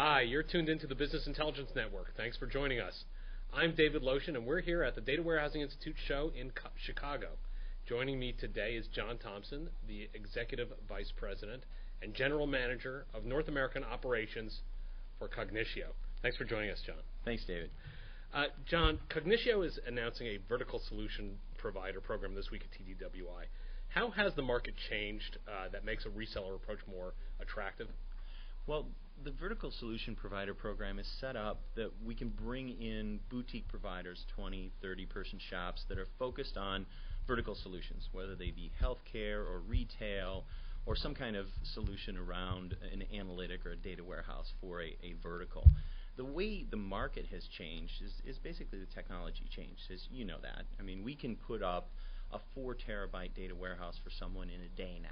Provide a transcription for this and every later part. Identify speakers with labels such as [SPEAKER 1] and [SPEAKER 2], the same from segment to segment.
[SPEAKER 1] Hi, you're tuned into the Business Intelligence Network. Thanks for joining us. I'm David Lotion, and we're here at the Data Warehousing Institute show in Chicago. Joining me today is John Thompson, the Executive Vice President and General Manager of North American Operations for Kognitio. Thanks for joining us, John.
[SPEAKER 2] Thanks, David.
[SPEAKER 1] John, Kognitio is announcing a vertical solution provider program this week at TDWI. How has the market changed that makes a reseller approach more attractive?
[SPEAKER 2] Well, the vertical solution provider program is set up that we can bring in boutique providers, 20, 30-person shops that are focused on vertical solutions, whether they be healthcare or retail or some kind of solution around an analytic or a data warehouse for a vertical. The way the market has changed is basically the technology changed, as you know that. I mean, we can put up a 4-terabyte data warehouse for someone in a day now.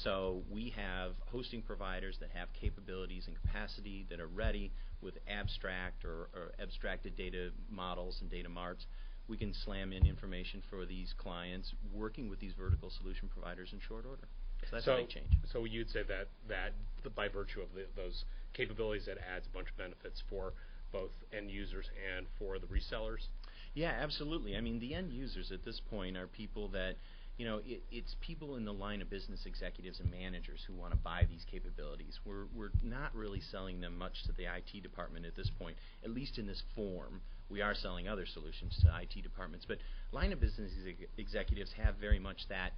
[SPEAKER 2] So we have hosting providers that have capabilities and capacity that are ready with abstract or abstracted data models and data marts. We can slam in information for these clients working with these vertical solution providers in short order. So that's a big change.
[SPEAKER 1] So you'd say that by virtue of those capabilities, that adds a bunch of benefits for both end users and for the resellers?
[SPEAKER 2] Yeah, absolutely. I mean, the end users at this point are people that, it's people in the line of business executives and managers who want to buy these capabilities. We're not really selling them much to the IT department at this point, at least in this form. We are selling other solutions to IT departments, but line of business executives have very much that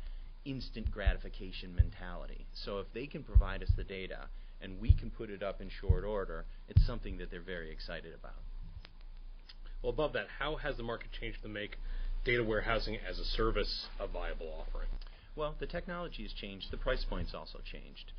[SPEAKER 2] instant gratification mentality. So if they can provide us the data and we can put it up in short order, it's something that they're very excited about.
[SPEAKER 1] Well, above that, how has the market changed to make data warehousing as a service a viable offering?
[SPEAKER 2] Well, the technology has changed. The price point's also changed.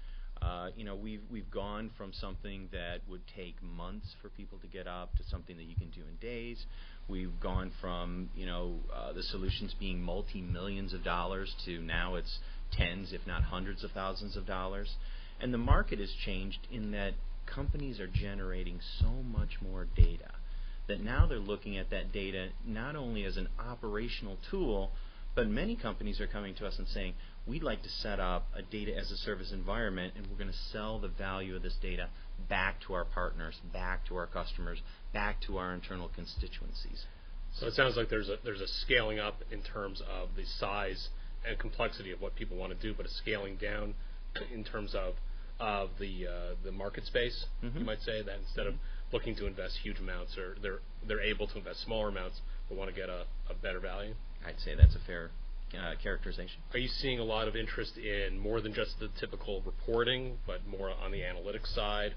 [SPEAKER 2] We've gone from something that would take months for people to get up to something that you can do in days. We've gone from the solutions being multi-millions of dollars to now it's tens, if not hundreds of thousands of dollars. And the market has changed in that companies are generating so much more data that now they're looking at that data not only as an operational tool, but many companies are coming to us and saying, we'd like to set up a data as a service environment, and we're going to sell the value of this data back to our partners, back to our customers, back to our internal constituencies.
[SPEAKER 1] So it sounds like there's a scaling up in terms of the size and complexity of what people want to do, but a scaling down in terms of the market space.
[SPEAKER 2] Mm-hmm.
[SPEAKER 1] You might say that instead of looking to invest huge amounts, or they're able to invest smaller amounts but want to get a better value.
[SPEAKER 2] I'd say that's a fair characterization.
[SPEAKER 1] Are you seeing a lot of interest in more than just the typical reporting, but more on the analytics side?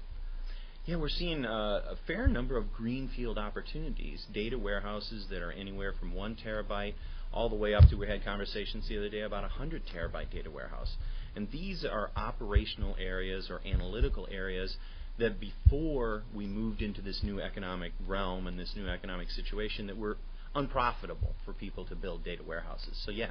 [SPEAKER 2] Yeah, we're seeing a fair number of greenfield opportunities, data warehouses that are anywhere from 1 terabyte all the way up to, we had conversations the other day about a 100 terabyte data warehouse. And these are operational areas or analytical areas that before we moved into this new economic realm and this new economic situation that were unprofitable for people to build data warehouses. So yeah,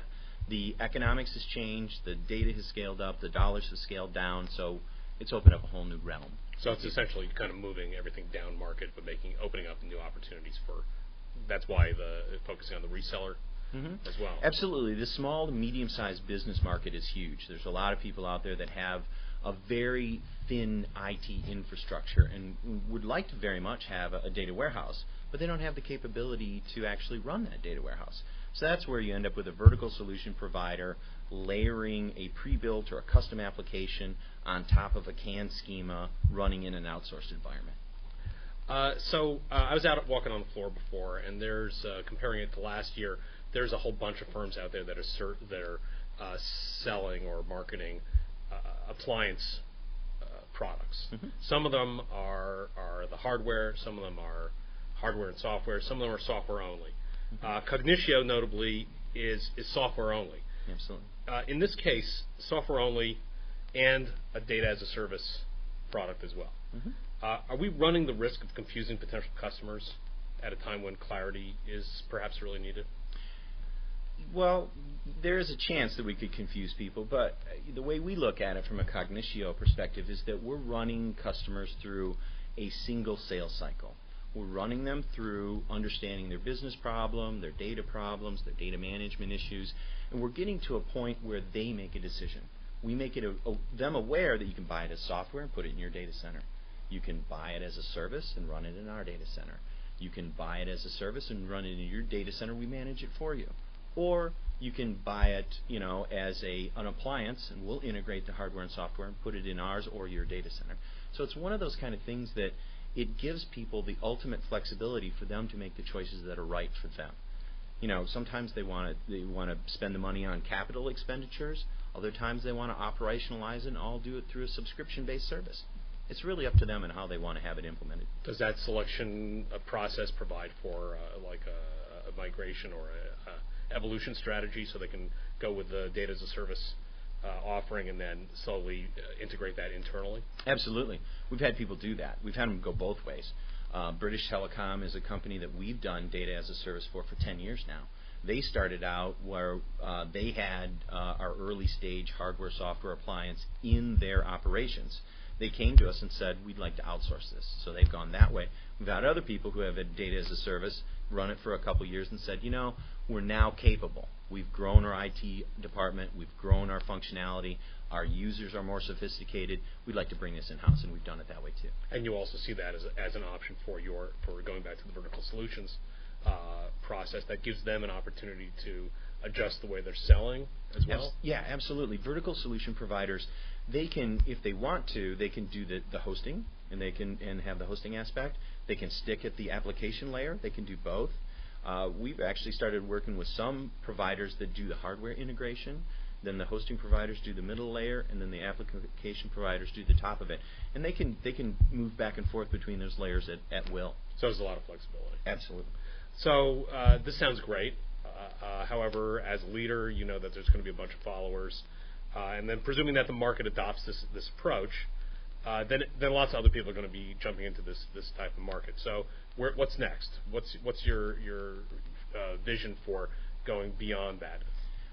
[SPEAKER 2] the economics has changed, the data has scaled up, the dollars have scaled down, so it's opened up a whole new realm.
[SPEAKER 1] So it's essentially kind of moving everything down market, but opening up new opportunities for. That's why focusing on the reseller as well.
[SPEAKER 2] Absolutely. The small to medium-sized business market is huge. There's a lot of people out there that have a very thin IT infrastructure and would like to very much have a data warehouse, but they don't have the capability to actually run that data warehouse. So that's where you end up with a vertical solution provider layering a pre-built or a custom application on top of a canned schema running in an outsourced environment.
[SPEAKER 1] So I was out walking on the floor before, and there's comparing it to last year. There's a whole bunch of firms out there that are selling or marketing appliance products. Mm-hmm. Some of them are the hardware. Some of them are hardware and software. Some of them are software only. Mm-hmm. Kognitio, notably, is software only.
[SPEAKER 2] Absolutely.
[SPEAKER 1] In this case, software only and a data as a service product as well.
[SPEAKER 2] Mm-hmm.
[SPEAKER 1] Are we running the risk of confusing potential customers at a time when clarity is perhaps really needed?
[SPEAKER 2] Well, there is a chance that we could confuse people, but the way we look at it from a Kognitio perspective is that we're running customers through a single sales cycle. We're running them through understanding their business problem, their data problems, their data management issues, and we're getting to a point where they make a decision. We make it them aware that you can buy it as software and put it in your data center. You can buy it as a service and run it in our data center. You can buy it as a service and run it in your data center. We manage it for you. Or you can buy it, as an appliance, and we'll integrate the hardware and software and put it in ours or your data center. So it's one of those kind of things that it gives people the ultimate flexibility for them to make the choices that are right for them. Sometimes they want to spend the money on capital expenditures. Other times they want to operationalize it and all do it through a subscription-based service. It's really up to them and how they want to have it implemented.
[SPEAKER 1] Does that selection process provide for like a migration or a evolution strategy so they can go with the data as a service offering and then slowly integrate that internally?
[SPEAKER 2] Absolutely. We've had people do that. We've had them go both ways. British Telecom is a company that we've done data as a service for 10 years now. They started out where they had our early stage hardware software appliance in their operations. They came to us and said, we'd like to outsource this. So they've gone that way. We've had other people who have had data as a service, run it for a couple years and said, we're now capable. We've grown our IT department. We've grown our functionality. Our users are more sophisticated. We'd like to bring this in-house, and we've done it that way too.
[SPEAKER 1] And you also see that as an option for going back to the vertical solutions process that gives them an opportunity to adjust the way they're selling as well?
[SPEAKER 2] Yeah, absolutely. Vertical solution providers, they can, if they want to, they can do the hosting, and they can have the hosting aspect. They can stick at the application layer. They can do both. We've actually started working with some providers that do the hardware integration. Then the hosting providers do the middle layer, and then the application providers do the top of it. And they can move back and forth between those layers at will.
[SPEAKER 1] So there's a lot of flexibility.
[SPEAKER 2] Absolutely.
[SPEAKER 1] So this sounds great. However, as a leader, you know that there's going to be a bunch of followers. And then presuming that the market adopts this approach, then lots of other people are going to be jumping into this type of market. So what's next? What's your vision for going beyond that?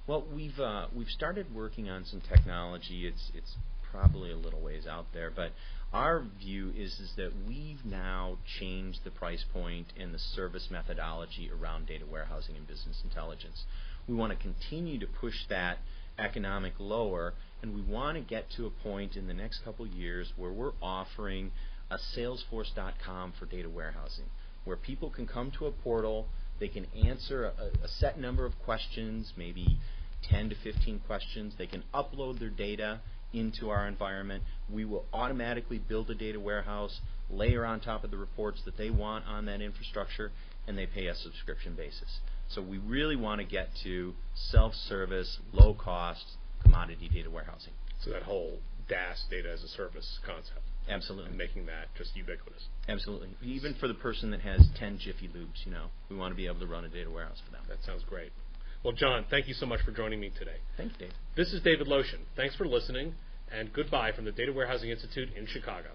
[SPEAKER 2] Well, we've started working on some technology. It's probably a little ways out there, but our view is that we've now changed the price point and the service methodology around data warehousing and business intelligence. We want to continue to push that economic lower, and we want to get to a point in the next couple years where we're offering a Salesforce.com for data warehousing, where people can come to a portal, they can answer a set number of questions, maybe 10 to 15 questions. They can upload their data into our environment. We will automatically build a data warehouse, layer on top of the reports that they want on that infrastructure, and they pay a subscription basis. So we really want to get to self-service, low-cost, commodity data warehousing.
[SPEAKER 1] So that whole DaaS, data as a service concept.
[SPEAKER 2] Absolutely.
[SPEAKER 1] And making that just ubiquitous.
[SPEAKER 2] Absolutely. Even for the person that has 10 Jiffy Lubes, we want to be able to run a data warehouse for them.
[SPEAKER 1] That sounds great. Well, John, thank you so much for joining me today.
[SPEAKER 2] Thanks, Dave.
[SPEAKER 1] This is David Lotion. Thanks for listening, and goodbye from the Data Warehousing Institute in Chicago.